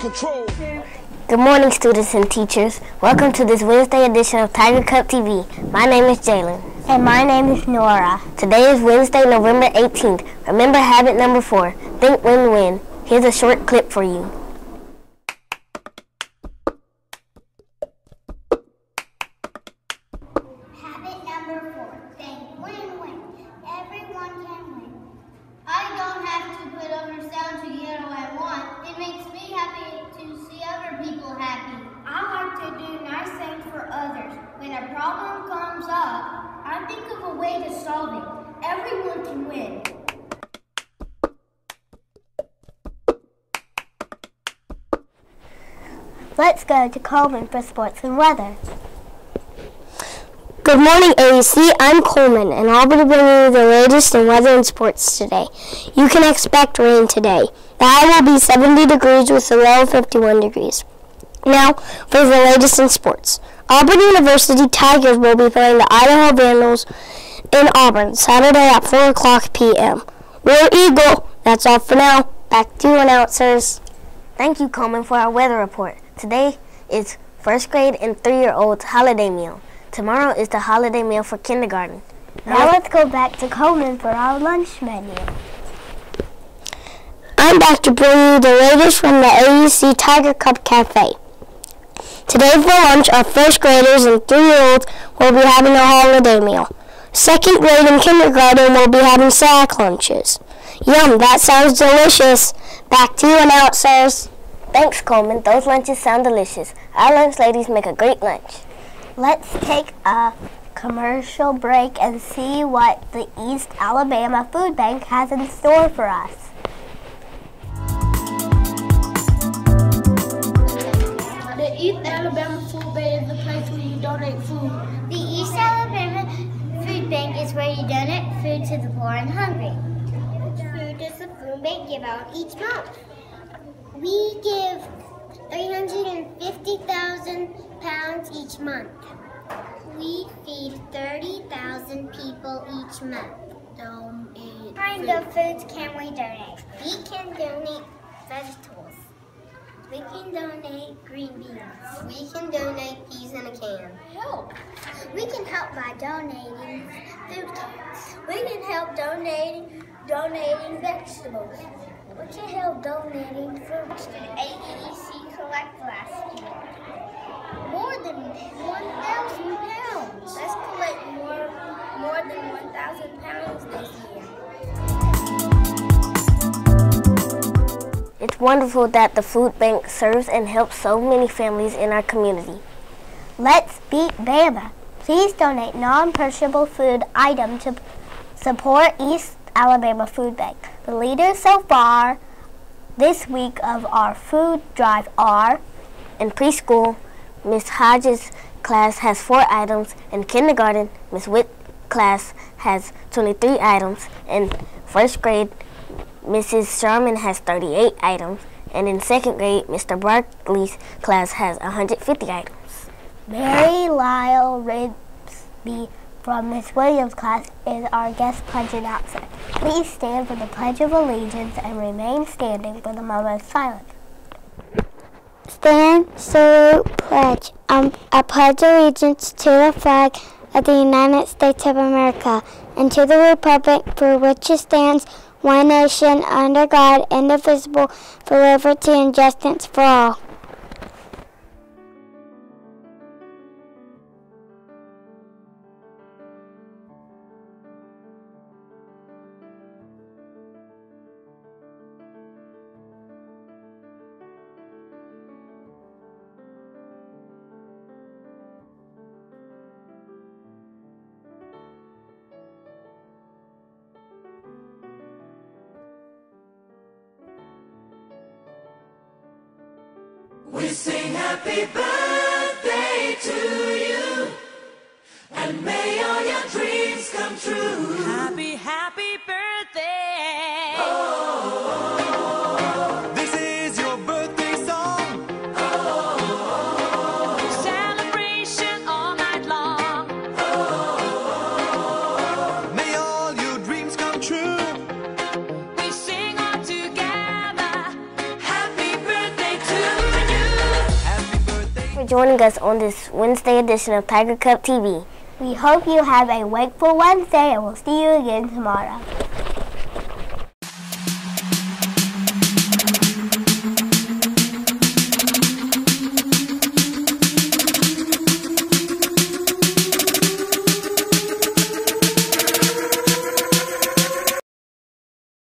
control. Good morning, students and teachers. Welcome to this Wednesday edition of Tiger Cup TV. My name is Jalen. And my name is Nora. Today is Wednesday, November 18th. Remember habit number 4, think win-win. Here's a short clip for you. Habit number 4, think win-win. Everyone can win. I don't have to put other sound to get what I want. It makes me happy to see other people happy. I like to do nice things for others. When a problem comes up, I think of a way to solve it. Everyone can win. Let's go to Coleman for sports and weather. Good morning, AEC. I'm Coleman, and I'll be bringing you the latest in weather and sports today. You can expect rain today. The high will be 70 degrees with a low of 51 degrees. Now, for the latest in sports. Auburn University Tigers will be playing the Idaho Vandals in Auburn Saturday at 4 o'clock p.m. War Eagle! That's all for now. Back to you, announcers. Thank you, Coleman, for our weather report. Today is first grade and 3-year-olds holiday meal. Tomorrow is the holiday meal for kindergarten. Now let's go back to Coleman for our lunch menu. I'm back to bring you the latest from the AEC Tiger Cup Cafe. Today for lunch, our first graders and 3-year-olds will be having a holiday meal. Second grade and kindergarten will be having snack lunches. Yum, that sounds delicious. Back to you, announcers. Thanks, Coleman. Those lunches sound delicious. Our lunch ladies make a great lunch. Let's take a commercial break and see what the East Alabama Food Bank has in store for us. The East Alabama Food Bank is the place where you donate food. The East Alabama Food Bank is where you donate food to the poor and hungry. Which food does the food bank give out each month? We give 350,000 pounds each month. We feed 30,000 people each month. What kind of foods can we donate? We can donate vegetables. We can donate green beans. We can donate peas in a can. Help! We can help by donating food cans. We can help donating vegetables. We can help donating fruits to the AEC Collect last year. More than 1,000 pounds. Let's collect more than 1,000 pounds this year. It's wonderful that the food bank serves and helps so many families in our community. Let's beat Bama. Please donate non-perishable food items to support East Alabama Food Bank. The leaders so far this week of our food drive are: in preschool, Miss Hodges' class has 4 items. In kindergarten, Miss Witt's class has 23 items. In first grade, Mrs. Sharman has 38 items. And in second grade, Mr. Barkley's class has 150 items. Mary Lyle Ribsby from Miss Williams' class is our guest pledge announcer. Please stand for the Pledge of Allegiance and remain standing for the moment of silence. Stand, salute, pledge. I pledge allegiance to the flag of the United States of America and to the republic for which it stands, one nation, under God, indivisible, for liberty and justice for all. We sing happy birthday to you, and may all your dreams come true. Happy, happy birthday. Oh, This is your birthday song. Celebration all night long. May all your dreams come true. We sing all together. happy birthday to for joining us on this Wednesday edition of Tiger Cup TV. We hope you have a wakeful Wednesday, and we'll see you again tomorrow.